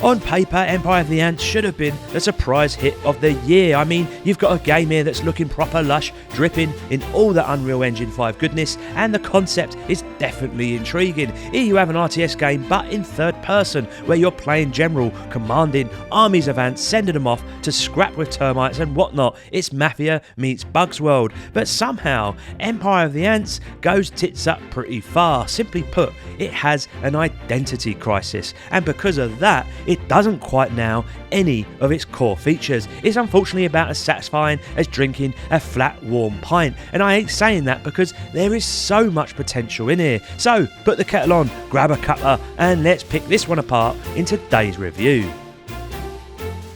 On paper, Empire of the Ants should have been the surprise hit of the year. I mean, you've got a game here that's looking proper lush, dripping in all the Unreal Engine 5 goodness, and the concept is definitely intriguing. Here you have an RTS game, but in third person, where you're playing general, commanding armies of ants, sending them off to scrap with termites and whatnot. It's Mafia meets Bugs World. But somehow, Empire of the Ants goes tits up pretty far. Simply put, it has an identity crisis, and because of that, it doesn't quite nail any of its core features. It's unfortunately about as satisfying as drinking a flat warm pint, and I hate saying that because there is so much potential in here. So put the kettle on, grab a cuppa, and let's pick this one apart in today's review.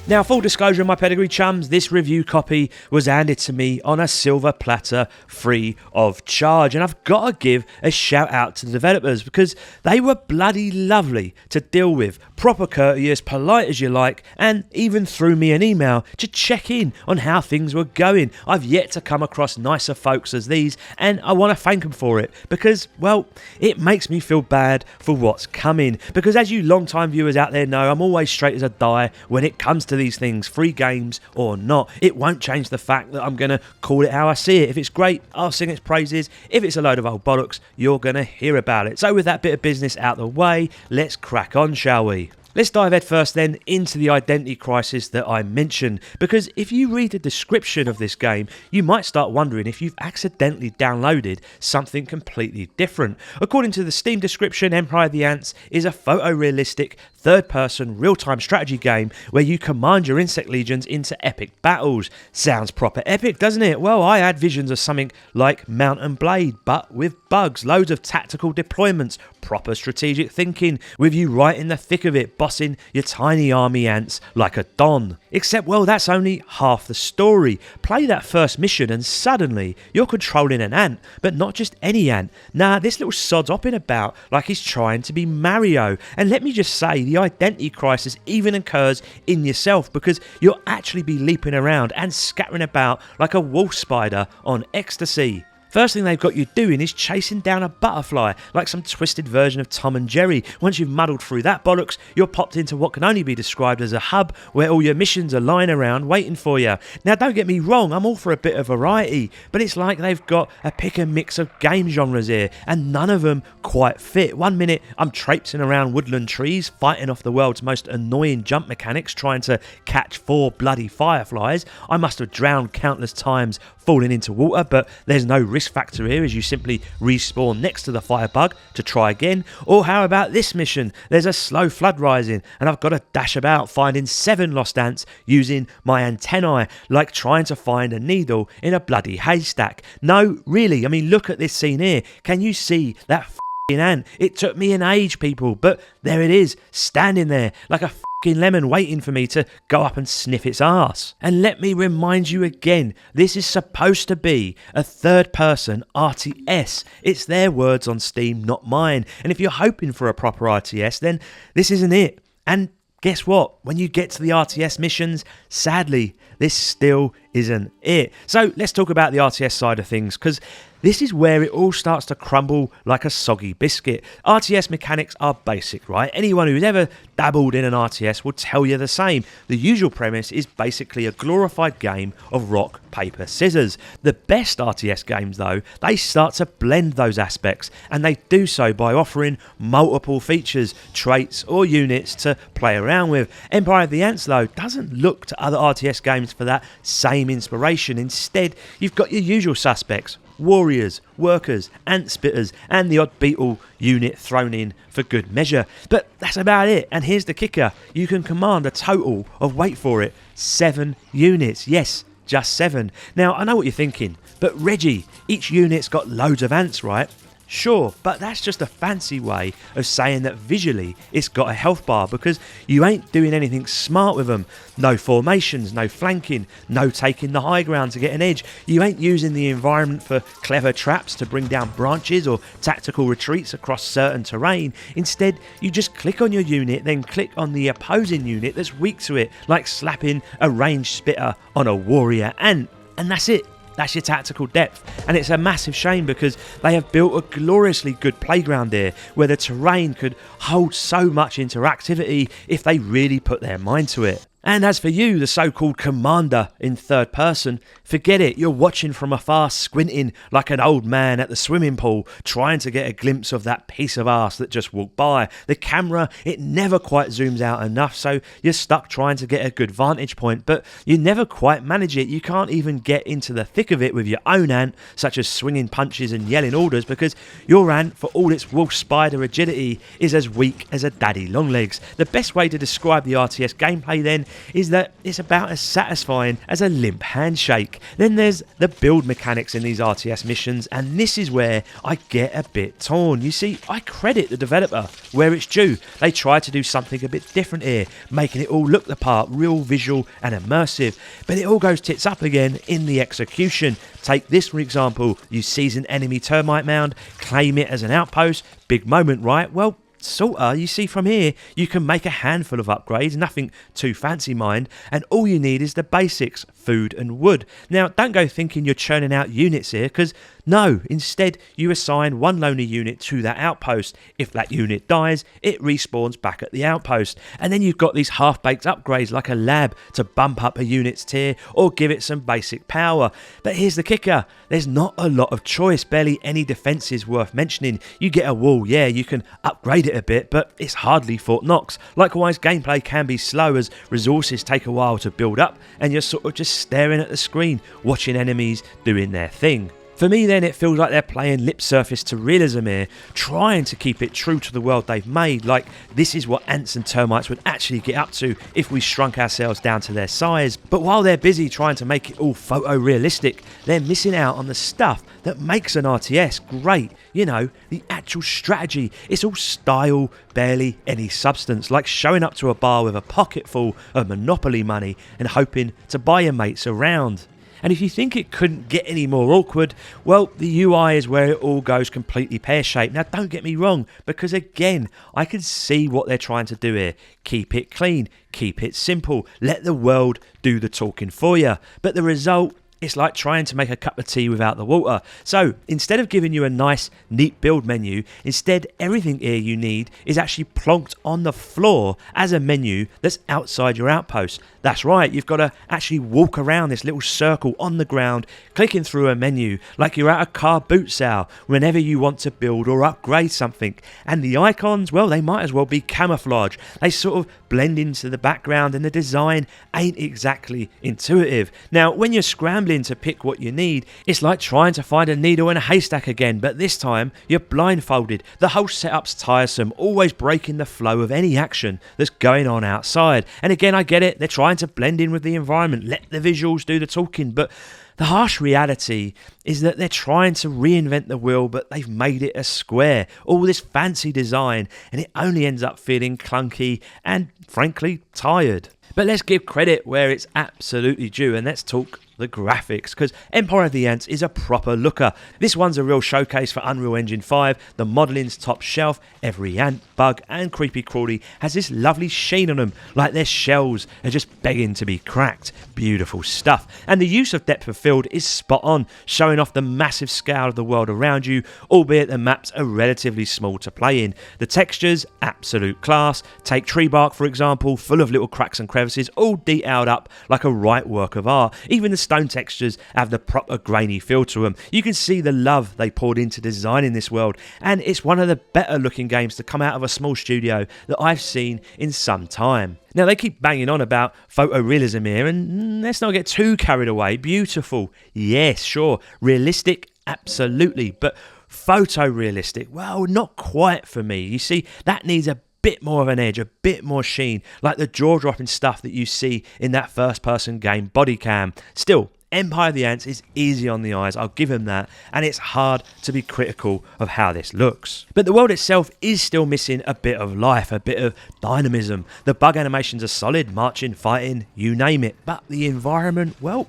Now, full disclosure, my pedigree chums, this review copy was handed to me on a silver platter free of charge, and I've got to give a shout out to the developers because they were bloody lovely to deal with, proper courteous, polite as you like, and even threw me an email to check in on how things were going. I've yet to come across nicer folks as these, and I want to thank them for it because, well, it makes me feel bad for what's coming, because as you long-time viewers out there know, I'm always straight as a die when it comes to these things, free games or not. It won't change the fact that I'm going to call it how I see it. If it's great, I'll sing its praises. If it's a load of old bollocks, you're going to hear about it. So with that bit of business out the way, let's crack on, shall we? Let's dive headfirst then into the identity crisis that I mentioned, because if you read the description of this game, you might start wondering if you've accidentally downloaded something completely different. According to the Steam description, Empire of the Ants is a photorealistic third-person real-time strategy game where you command your insect legions into epic battles. Sounds proper epic, doesn't it? Well, I had visions of something like Mount and Blade, but with bugs, loads of tactical deployments, proper strategic thinking, with you right in the thick of it, bossing your tiny army ants like a Don. Except, well, that's only half the story. Play that first mission and suddenly you're controlling an ant, but not just any ant. Nah, this little sod's hopping about like he's trying to be Mario. And let me just say, the identity crisis even occurs in yourself, because you'll actually be leaping around and scattering about like a wolf spider on ecstasy. First thing they've got you doing is chasing down a butterfly, like some twisted version of Tom and Jerry. Once you've muddled through that bollocks, you're popped into what can only be described as a hub, where all your missions are lying around waiting for you. Now, don't get me wrong, I'm all for a bit of variety, but it's like they've got a pick and mix of game genres here, and none of them quite fit. One minute, I'm traipsing around woodland trees, fighting off the world's most annoying jump mechanics, trying to catch 4 bloody fireflies. I must have drowned countless times falling into water, but there's no risk factor here as you simply respawn next to the firebug to try again. Or how about this mission? There's a slow flood rising and I've got to dash about finding 7 lost ants using my antennae, like trying to find a needle in a bloody haystack. No, really, I mean, look at this scene here. Can you see that f***ing ant? It took me an age, people, but there it is, standing there like a f***ing lemon waiting for me to go up and sniff its arse. And let me remind you again, this is supposed to be a third-person RTS. It's their words on Steam, not mine. And if you're hoping for a proper RTS, then this isn't it. And guess what? When you get to the RTS missions, sadly, this still isn't it. So let's talk about the RTS side of things, because this is where it all starts to crumble like a soggy biscuit. RTS mechanics are basic, right? Anyone who's ever dabbled in an RTS will tell you the same. The usual premise is basically a glorified game of rock, paper, scissors. The best RTS games, though, they start to blend those aspects, and they do so by offering multiple features, traits, or units to play around with. Empire of the Ants, though, doesn't look to other RTS games for that same inspiration. Instead, you've got your usual suspects: warriors, workers, ant spitters, and the odd beetle unit thrown in for good measure. But that's about it. And here's the kicker: you can command a total of, wait for it, 7 units. Yes, just 7. Now, I know what you're thinking, but Reggie, each unit's got loads of ants, right? Sure, but that's just a fancy way of saying that visually it's got a health bar, because you ain't doing anything smart with them. No formations, no flanking, no taking the high ground to get an edge. You ain't using the environment for clever traps to bring down branches or tactical retreats across certain terrain. Instead, you just click on your unit, then click on the opposing unit that's weak to it, like slapping a ranged spitter on a warrior ant. And that's it. That's your tactical depth, and it's a massive shame because they have built a gloriously good playground here where the terrain could hold so much interactivity if they really put their mind to it. And as for you, the so-called commander in third person, forget it, you're watching from afar, squinting like an old man at the swimming pool, trying to get a glimpse of that piece of arse that just walked by. The camera, it never quite zooms out enough, so you're stuck trying to get a good vantage point, but you never quite manage it. You can't even get into the thick of it with your own ant, such as swinging punches and yelling orders, because your ant, for all its wolf spider agility, is as weak as a daddy longlegs. The best way to describe the RTS gameplay then is that it's about as satisfying as a limp handshake. Then there's the build mechanics in these RTS missions, and this is where I get a bit torn. You see, I credit the developer where it's due. They tried to do something a bit different here, making it all look the part, real visual and immersive, but it all goes tits up again in the execution. Take this for example, you seize an enemy termite mound, claim it as an outpost, big moment, right? Well, sorta. You see, from here you can make a handful of upgrades, nothing too fancy mind, and all you need is the basics, food and wood. Now don't go thinking you're churning out units here, because no, instead you assign one lonely unit to that outpost. If that unit dies, it respawns back at the outpost, and then you've got these half-baked upgrades like a lab to bump up a unit's tier or give it some basic power. But here's the kicker, there's not a lot of choice, barely any defences worth mentioning. You get a wall, yeah, you can upgrade it a bit, but it's hardly Fort Knox. Likewise, gameplay can be slow as resources take a while to build up and you're sort of just staring at the screen, watching enemies doing their thing. For me then, it feels like they're playing lip service to realism here, trying to keep it true to the world they've made, like this is what ants and termites would actually get up to if we shrunk ourselves down to their size. But while they're busy trying to make it all photorealistic, they're missing out on the stuff that makes an RTS great. You know, the actual strategy. It's all style, barely any substance, like showing up to a bar with a pocket full of Monopoly money and hoping to buy your mates around. And if you think it couldn't get any more awkward, well, the UI is where it all goes completely pear-shaped. Now, don't get me wrong, because again, I can see what they're trying to do here. Keep it clean, keep it simple, let the world do the talking for you. But the result, it's like trying to make a cup of tea without the water. So instead of giving you a nice, neat build menu, instead everything here you need is actually plonked on the floor as a menu that's outside your outpost. That's right, you've got to actually walk around this little circle on the ground, clicking through a menu like you're at a car boot sale whenever you want to build or upgrade something. And the icons, well, they might as well be camouflage. They sort of blend into the background and the design ain't exactly intuitive. Now, when you're scrambling to pick what you need, it's like trying to find a needle in a haystack again, but this time you're blindfolded. The whole setup's tiresome, always breaking the flow of any action that's going on outside. And again, I get it, they're trying to blend in with the environment, let the visuals do the talking, but the harsh reality is that they're trying to reinvent the wheel, but they've made it a square. All this fancy design, and it only ends up feeling clunky and, frankly, tired. But let's give credit where it's absolutely due, and let's talk the graphics, because Empire of the Ants is a proper looker. This one's a real showcase for Unreal Engine 5. The modelling's top shelf. Every ant, bug and creepy crawly has this lovely sheen on them, like their shells are just begging to be cracked. Beautiful stuff. And the use of depth of field is spot on, showing off the massive scale of the world around you, albeit the maps are relatively small to play in. The textures, absolute class. Take tree bark for example, full of little cracks and crevices, all detailed up like a right work of art. Even the stone textures have the proper grainy feel to them. You can see the love they poured into designing this world, and it's one of the better looking games to come out of a small studio that I've seen in some time. Now, they keep banging on about photorealism here, and let's not get too carried away. Beautiful, yes, sure. Realistic, absolutely, but photorealistic, well, not quite for me. You see, that needs a bit more of an edge, a bit more sheen, like the jaw-dropping stuff that you see in that first-person game body cam. Still, Empire of the Ants is easy on the eyes, I'll give him that, and it's hard to be critical of how this looks. But the world itself is still missing a bit of life, a bit of dynamism. The bug animations are solid, marching, fighting, you name it, but the environment, well,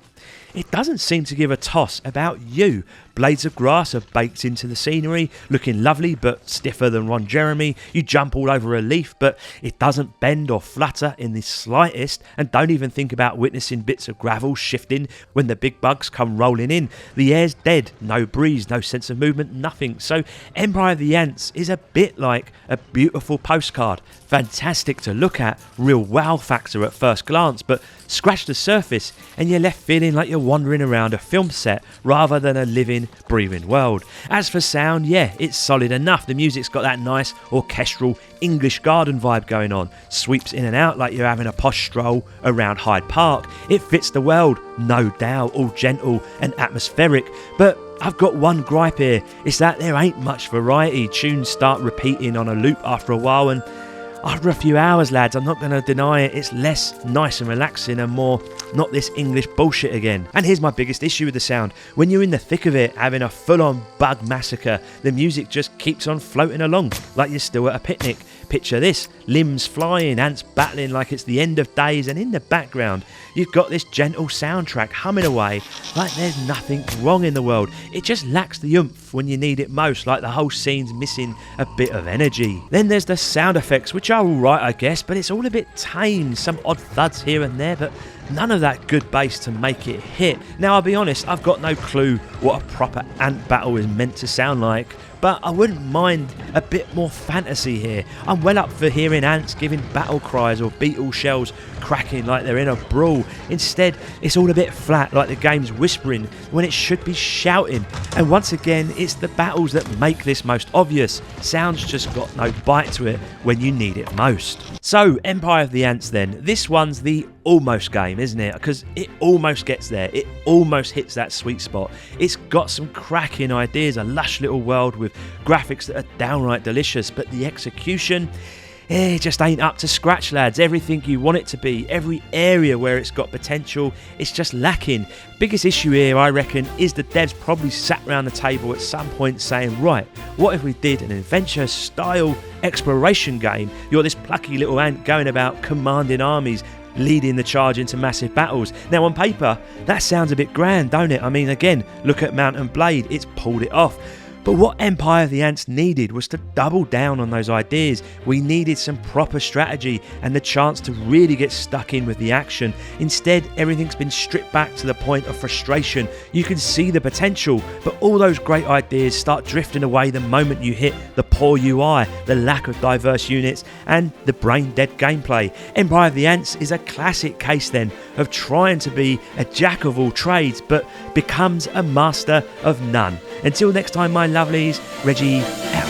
it doesn't seem to give a toss about you. Blades of grass are baked into the scenery, looking lovely but stiffer than Ron Jeremy. You jump all over a leaf, but it doesn't bend or flutter in the slightest, and don't even think about witnessing bits of gravel shifting when the big bugs come rolling in. The air's dead, no breeze, no sense of movement, nothing. So Empire of the Ants is a bit like a beautiful postcard. Fantastic to look at, real wow factor at first glance, but scratch the surface and you're left feeling like you're wandering around a film set rather than a living, breathing world. As for sound, yeah, it's solid enough. The music's got that nice orchestral English garden vibe going on. Sweeps in and out like you're having a posh stroll around Hyde Park. It fits the world, no doubt, all gentle and atmospheric, but I've got one gripe here. It's that there ain't much variety. Tunes start repeating on a loop after a while, and after a few hours, lads, I'm not going to deny it, it's less nice and relaxing and more not this English bullshit again. And here's my biggest issue with the sound. When you're in the thick of it, having a full-on bug massacre, the music just keeps on floating along like you're still at a picnic. Picture this, limbs flying, ants battling like it's the end of days, and in the background you've got this gentle soundtrack humming away like there's nothing wrong in the world. It just lacks the oomph when you need it most, like the whole scene's missing a bit of energy. Then there's the sound effects, which are alright I guess, but it's all a bit tame, some odd thuds here and there, but none of that good bass to make it hit. Now I'll be honest, I've got no clue what a proper ant battle is meant to sound like, but I wouldn't mind a bit more fantasy here. I'm well up for hearing ants giving battle cries or beetle shells cracking like they're in a brawl. Instead, it's all a bit flat, like the game's whispering when it should be shouting. And once again, it's the battles that make this most obvious. Sound's just got no bite to it when you need it most. So, Empire of the Ants then. This one's the almost game, isn't it? Because it almost gets there. It almost hits that sweet spot. It's got some cracking ideas, a lush little world with graphics that are downright delicious, but the execution, it just ain't up to scratch, lads. Everything you want it to be, every area where it's got potential, it's just lacking. Biggest issue here, I reckon, is the devs probably sat around the table at some point saying, right, what if we did an adventure-style exploration game? You're this plucky little ant going about commanding armies, leading the charge into massive battles. Now on paper, that sounds a bit grand, don't it? I mean, again, look at Mount and Blade, it's pulled it off. But what Empire of the Ants needed was to double down on those ideas. We needed some proper strategy and the chance to really get stuck in with the action. Instead, everything's been stripped back to the point of frustration. You can see the potential, but all those great ideas start drifting away the moment you hit the poor UI, the lack of diverse units, and the brain-dead gameplay. Empire of the Ants is a classic case then of trying to be a jack of all trades, but becomes a master of none. Until next time, my lovelies, Reggie out.